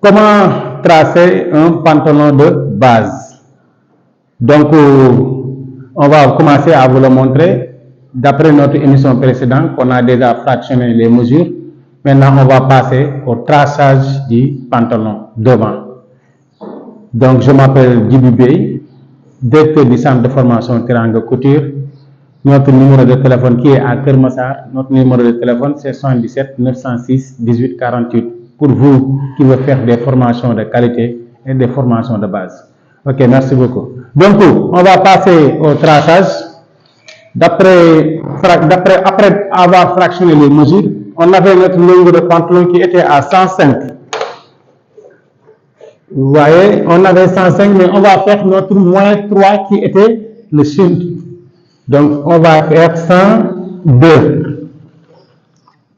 Comment tracer un pantalon de base? Donc, on va commencer à vous le montrer. D'après notre émission précédente, qu'on a déjà fractionné les mesures. Maintenant, on va passer au traçage du pantalon devant. Donc, je m'appelle Djibi Bey, directeur du centre de formation Teranga Couture. Notre numéro de téléphone qui est à Kermassar, notre numéro de téléphone c'est 77 906 18 48 pour vous qui veulent faire des formations de qualité et des formations de base. Ok, merci beaucoup. Donc, on va passer au traçage. Après avoir fractionné les mesures, on avait notre longueur de pantalon qui était à 105. Vous voyez, on avait 105, mais on va faire notre moins 3 qui était le cintre. Donc, on va faire 102.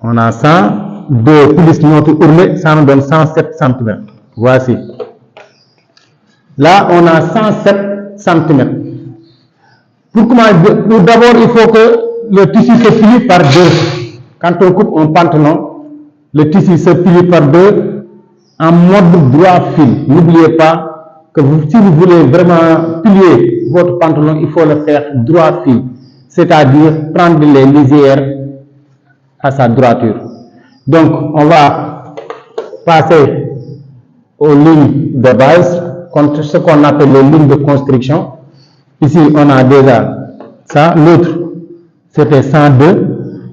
On a 102 plus notre ourlet, ça nous donne 107 cm. Voici. Là, on a 107 cm. Pour d'abord, il faut que le tissu se plie par deux. Quand on coupe un pantalon, le tissu se plie par deux en mode droit fil. N'oubliez pas que si vous voulez vraiment plier votre pantalon, il faut le faire droit fil. C'est-à-dire prendre les lisières à sa droiture. Donc, on va passer aux lignes de base, contre ce qu'on appelle les lignes de construction. Ici, on a déjà ça. L'autre, c'était 102.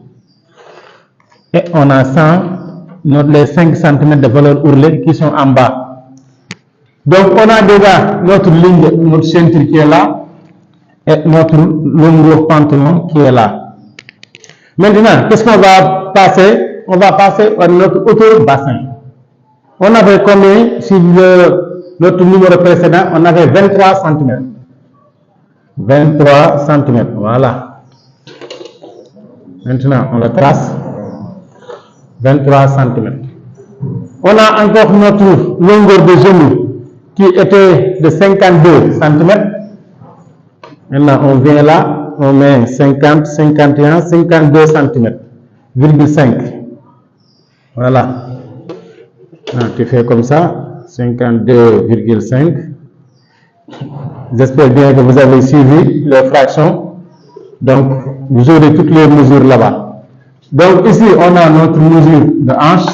Et on a 100, les 5 cm de valeur ourlet qui sont en bas. Donc, on a déjà notre ligne, notre ceinture qui est là. Et notre longueur pantalon qui est là. Maintenant, qu'est-ce qu'on va passer? On va passer à notre hauteur bassin. On avait combien? Sur notre numéro précédent, on avait 23 cm. 23 cm, voilà. Maintenant, on le trace. 23 cm. On a encore notre longueur de genou qui était de 52 cm. Maintenant, on vient là, on met 50, 51, 52 cm, 5. Voilà. Tu fais comme ça, 52,5. J'espère bien que vous avez suivi les fractions. Donc, vous aurez toutes les mesures là-bas. Donc, ici, on a notre mesure de hanche.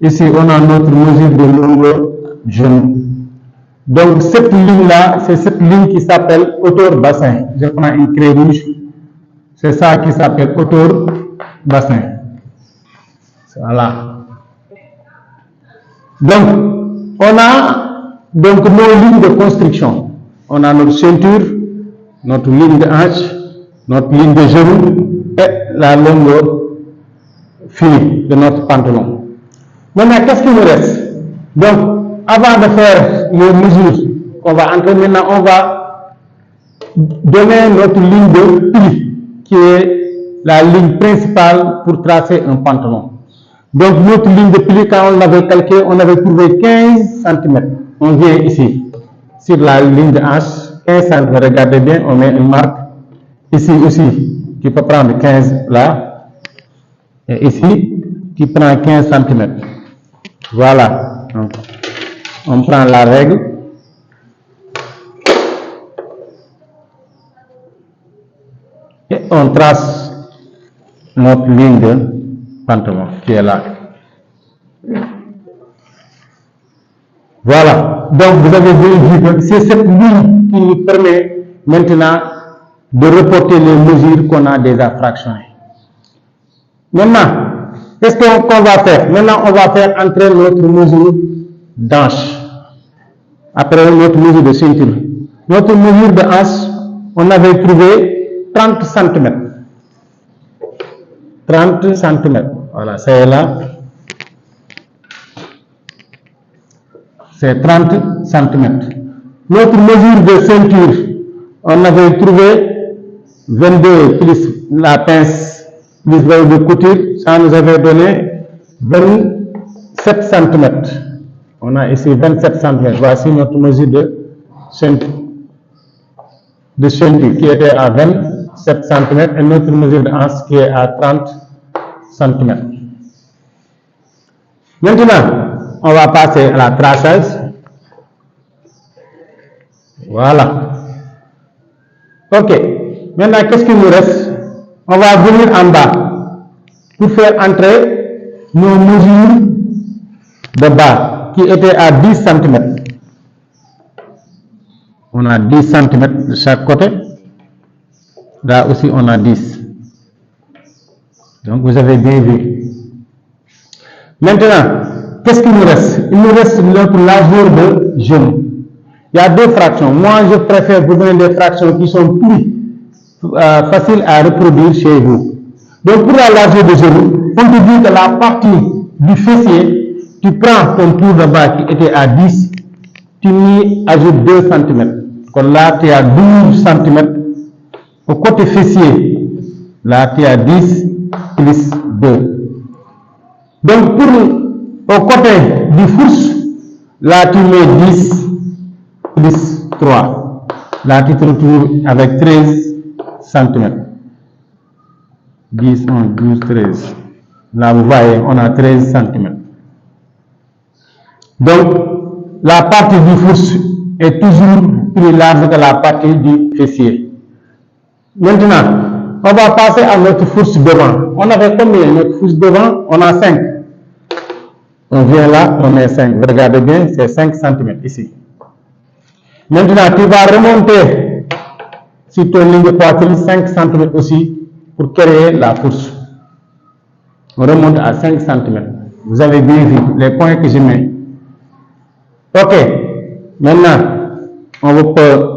Ici, on a notre mesure de longueur genou. Donc, cette ligne-là, c'est cette ligne qui s'appelle hauteur bassin. Je prends une craie rouge. C'est ça qui s'appelle hauteur bassin. Voilà. Donc, on a donc nos lignes de construction. On a notre ceinture, notre ligne de hanche, notre ligne de genou et la longueur finie de notre pantalon. Maintenant, qu'est-ce qu'il nous reste? Donc, avant de faire les mesures qu'on va entrer, maintenant on va donner notre ligne de pli, qui est la ligne principale pour tracer un pantalon. Donc notre ligne de pli, quand on l'avait calculé, on avait trouvé 15 cm. On vient ici, sur la ligne de hanche, 15 cm. Regardez bien, on met une marque. Ici aussi, tu peux prendre 15 là. Et ici, tu prends 15 cm. Voilà. Donc, on prend la règle. Et on trace notre ligne de pantalon qui est là. Voilà. Donc, vous avez vu que c'est cette ligne qui nous permet maintenant de reporter les mesures qu'on a déjà fractionnées. Maintenant, qu'est-ce qu'on va faire? Maintenant, on va faire entrer notre mesure d'hanche. Après notre mesure de ceinture. Notre mesure de hanche, on avait trouvé 30 cm. 30 cm. Voilà, c'est là. C'est 30 cm. Notre mesure de ceinture, on avait trouvé 22 plus la pince plus de couture, ça nous avait donné 27 cm. On a ici 27 cm. Voici notre mesure de ceinture qui était à 27 cm et notre mesure de hanche qui est à 30 cm. Maintenant, on va passer à la traçage. Voilà. Ok. Maintenant, qu'est-ce qu'il nous reste? On va venir en bas pour faire entrer nos mesures de bas qui étaient à 10 cm. On a 10 cm de chaque côté. Là aussi, on a 10. Donc, vous avez bien vu. Maintenant, qu'est-ce qu'il nous reste? Il nous reste notre largeur de genou. Il y a deux fractions. Moi, je préfère vous donner des fractions qui sont plus faciles à reproduire chez vous. Donc, pour la largeur de genou, on te dit que la partie du fessier, tu prends ton tour de bas qui était à 10, tu y ajoutes 2 cm. Donc là, tu as 12 cm. Au côté fessier, là, tu as 10 plus 2. Donc, au côté du fourche, là, tu mets 10 plus 3. Là, tu te retrouves avec 13 cm. 10, 11, 12, 13. Là, vous voyez, on a 13 cm. Donc, la partie du fourche est toujours plus large que la partie du fessier. Maintenant, on va passer à notre fourche devant. On avait combien? Notre fourche devant, on a 5. On vient là, on met 5. Vous regardez bien, c'est 5 cm ici. Maintenant, tu vas remonter sur ton ligne de poitrine 5 cm aussi pour créer la fourche. On remonte à 5 cm. Vous avez bien vu les points que je mets. Ok. Maintenant, on peut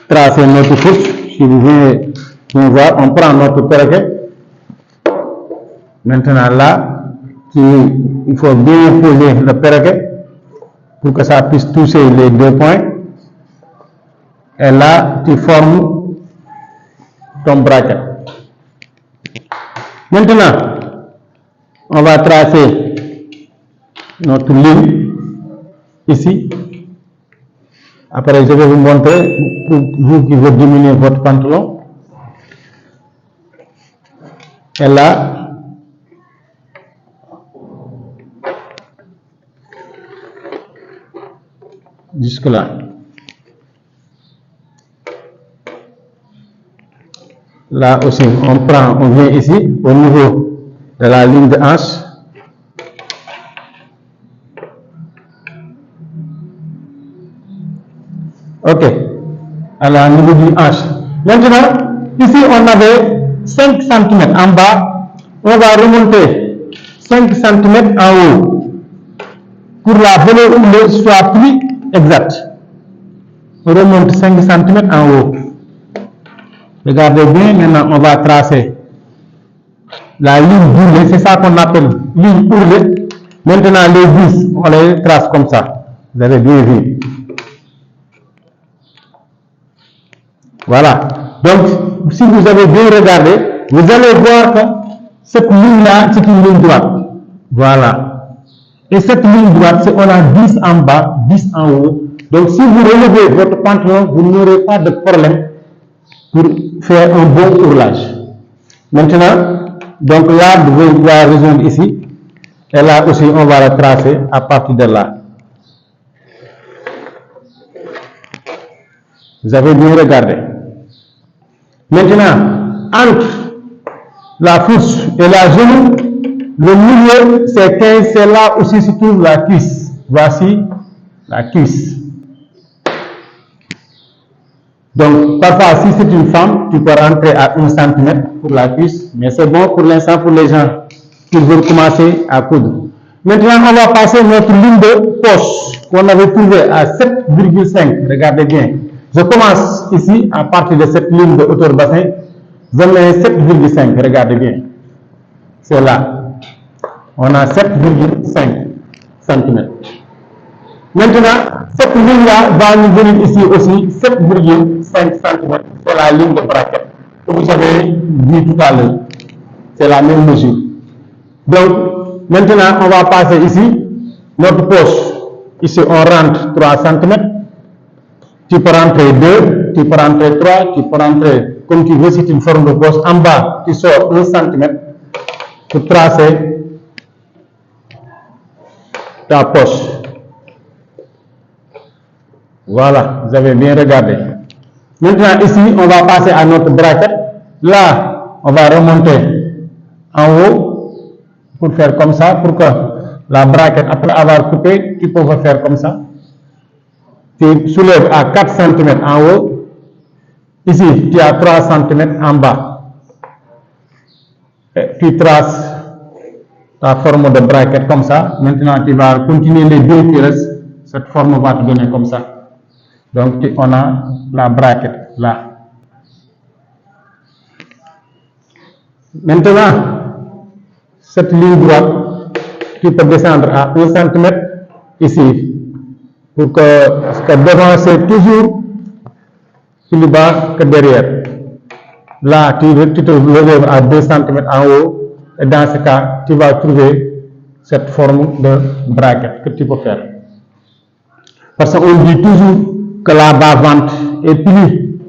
tracer notre fourche. Si vous venez voir, on prend notre perroquet. Maintenant là, il faut bien poser le perroquet pour que ça puisse toucher les 2 points. Et là, tu formes ton braquet. Maintenant, on va tracer notre ligne ici. Après, je vais vous montrer pour vous qui veut diminuer votre pantalon. Et là, jusque là. Là aussi, on vient ici au niveau de la ligne de hanche. Ok, à la niveau du hanche. Maintenant, ici on avait 5 cm en bas, on va remonter 5 cm en haut pour la voler où le soit plus exact. On remonte 5 cm en haut. Regardez bien, maintenant on va tracer la ligne bourrelée, c'est ça qu'on appelle ligne bourrelée. Maintenant les vis, on les trace comme ça. Vous avez bien vu. Voilà. Donc, si vous avez bien regardé, vous allez voir que cette ligne-là, c'est une ligne droite. Voilà. Et cette ligne droite, on a 10 en bas, 10 en haut. Donc, si vous relevez votre pantalon, vous n'aurez pas de problème pour faire un bon ourlage. Maintenant, donc là, vous allez rejoindre ici. Et là aussi, on va le tracer à partir de là. Vous avez bien regardé. Maintenant, entre la fourche et la genou, le milieu, c'est 15, c'est là aussi se trouve la cuisse. Voici la cuisse. Donc, parfois, si c'est une femme, tu peux rentrer à 1 cm pour la cuisse, mais c'est bon pour l'instant pour les gens qui veulent commencer à coudre. Maintenant, on va passer notre ligne de poche qu'on avait trouvée à 7,5. Regardez bien. Je commence ici, à partir de cette ligne de hauteur bassin, je mets 7,5, regardez bien. C'est là. On a 7,5 cm. Maintenant, cette ligne-là va nous venir ici aussi 7,5 cm. C'est la ligne de braquet que vous avez vu tout à l'heure. C'est la même mesure. Donc, maintenant, on va passer ici notre poche. Ici, on rentre 3 cm. Tu peux rentrer 2, tu peux rentrer 3, tu peux rentrer comme tu veux si c'est une forme de poche. En bas, tu sors 1 cm pour tracer ta poche. Voilà, vous avez bien regardé. Maintenant ici, on va passer à notre braquette. Là, on va remonter en haut pour faire comme ça, pour que la braquette, après avoir coupé, tu peux faire comme ça. Tu soulèves à 4 cm en haut. Ici, tu as 3 cm en bas. Et tu traces ta forme de braquette comme ça. Maintenant, tu vas continuer les deux qui restent. Cette forme va te donner comme ça. Donc, on a la braquette là. Maintenant, cette ligne droite, tu peux descendre à 1 cm ici. Parce que devant, c'est toujours plus bas que derrière. Là, tu te relèves à 2 cm en haut. Et dans ce cas, tu vas trouver cette forme de braquette que tu peux faire. Parce qu'on dit toujours que la bas-vente est plus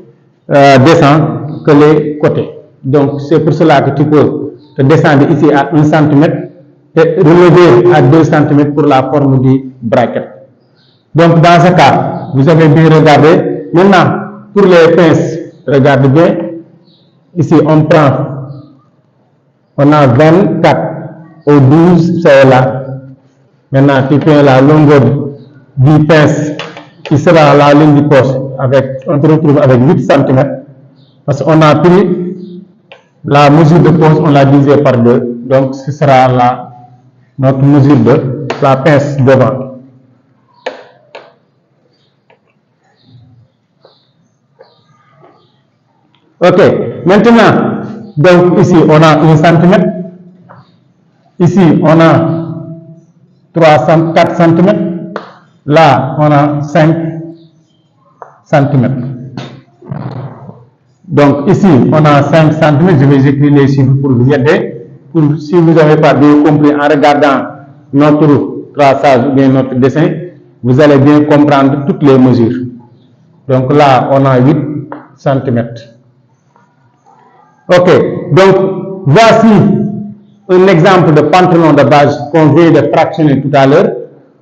descend que les côtés. Donc, c'est pour cela que tu peux te descendre ici à 1 cm et relever à 2 cm pour la forme du braquette. Donc, dans ce cas, vous avez bien regardé. Maintenant, pour les pinces, regardez bien. Ici, on a 24 au 12, c'est là. Maintenant, tu prends la longueur du pince qui sera la ligne du poche. On se retrouve avec 8 cm. Parce qu'on a pris la mesure de poche, on l'a divisé par 2. Donc, ce sera notre mesure de la pince devant. Ok, maintenant, donc ici on a 1 cm, ici on a 4 cm, là on a 5 cm. Donc ici on a 5 cm, je vais écrire les chiffres pour vous aider. Si vous n'avez pas bien compris en regardant notre traçage ou bien notre dessin, vous allez bien comprendre toutes les mesures. Donc là on a 8 cm. Ok, donc voici un exemple de pantalon de base qu'on vient de fractionner tout à l'heure.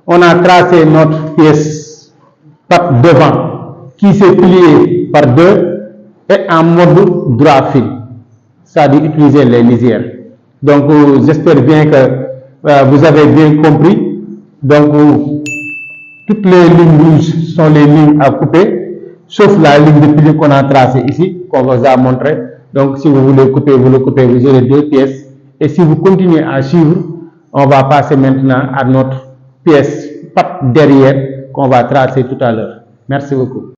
On a tracé notre pièce patte devant qui s'est pliée par 2 et en mode droit fil, c'est-à-dire utiliser les lisières. Donc j'espère bien que vous avez bien compris. Donc toutes les lignes rouges sont les lignes à couper, sauf la ligne de pilier qu'on a tracée ici, qu'on vous a montré. Donc, si vous voulez couper, vous le coupez, vous aurez 2 pièces. Et si vous continuez à suivre, on va passer maintenant à notre pièce patte derrière qu'on va tracer tout à l'heure. Merci beaucoup.